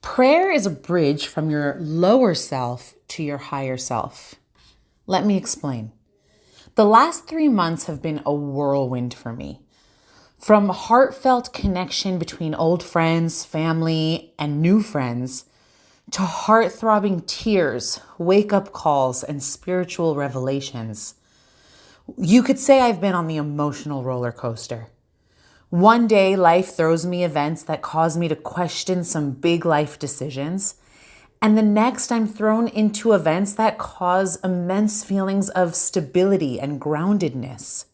Prayer is a bridge from your lower self to your higher self. Let me explain. The last 3 months have been a whirlwind for me. From heartfelt connection between old friends, family, and new friends, to heart-throbbing tears, wake-up calls, and spiritual revelations. You could say I've been on the emotional roller coaster. One day, life throws me events that cause me to question some big life decisions. And the next, I'm thrown into events that cause immense feelings of stability and groundedness.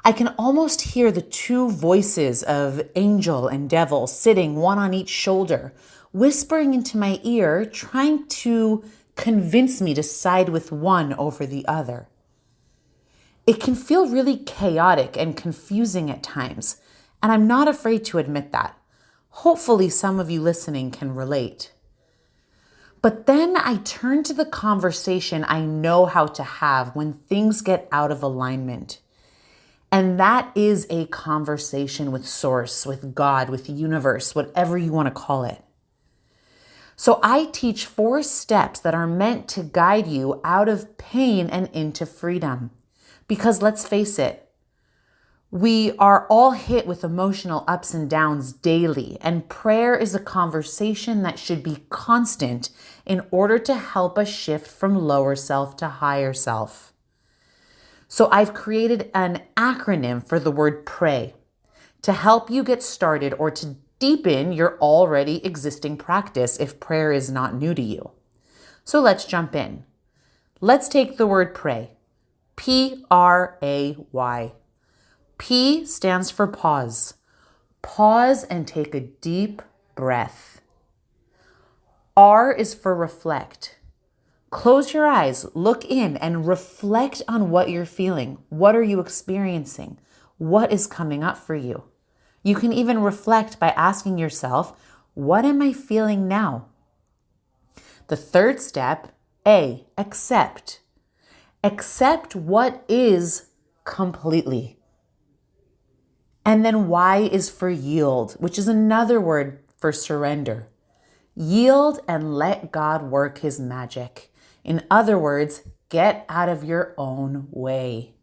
I can almost hear the two voices of angel and devil sitting one on each shoulder, whispering into my ear, trying to convince me to side with one over the other. It can feel really chaotic and confusing at times, and I'm not afraid to admit that. Hopefully, some of you listening can relate. But then I turn to the conversation I know how to have when things get out of alignment. And that is a conversation with Source, with God, with the universe, whatever you want to call it. So I teach 4 steps that are meant to guide you out of pain and into freedom. Because let's face it, we are all hit with emotional ups and downs daily, and prayer is a conversation that should be constant in order to help us shift from lower self to higher self. So I've created an acronym for the word pray to help you get started or to deepen your already existing practice if prayer is not new to you. So let's jump in. Let's take the word pray. P-R-A-Y. P stands for pause. Pause and take a deep breath. R is for reflect. Close your eyes, look in, and reflect on what you're feeling. What are you experiencing? What is coming up for you? You can even reflect by asking yourself, what am I feeling now? The third step, A, accept. Accept what is completely. And then Y is for yield, which is another word for surrender. Yield and let God work his magic. In other words, get out of your own way.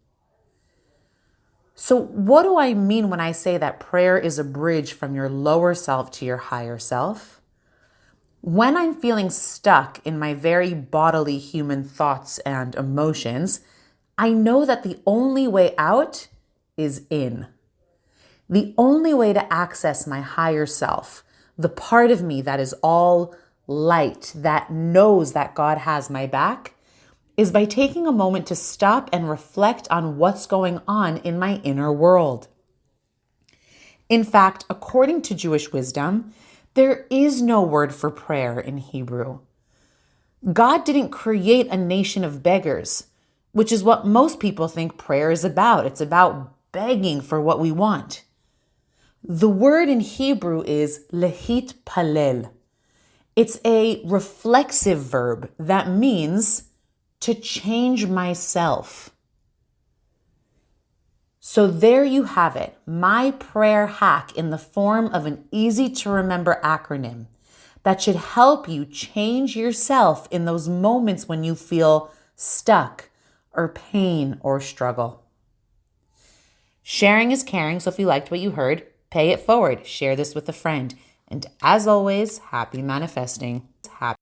So what do I mean when I say that prayer is a bridge from your lower self to your higher self? When I'm feeling stuck in my very bodily human thoughts and emotions, I know that the only way out is in. The only way to access my higher self, the part of me that is all light, that knows that God has my back, is by taking a moment to stop and reflect on what's going on in my inner world. In fact, according to Jewish wisdom, there is no word for prayer in Hebrew. God didn't create a nation of beggars, which is what most people think prayer is about. It's about begging for what we want. The word in Hebrew is lehit palel. It's a reflexive verb that means to change myself. So there you have it, my prayer hack in the form of an easy to remember acronym that should help you change yourself in those moments when you feel stuck or pain or struggle. Sharing is caring, so if you liked what you heard, pay it forward, share this with a friend. And as always, happy manifesting. Happy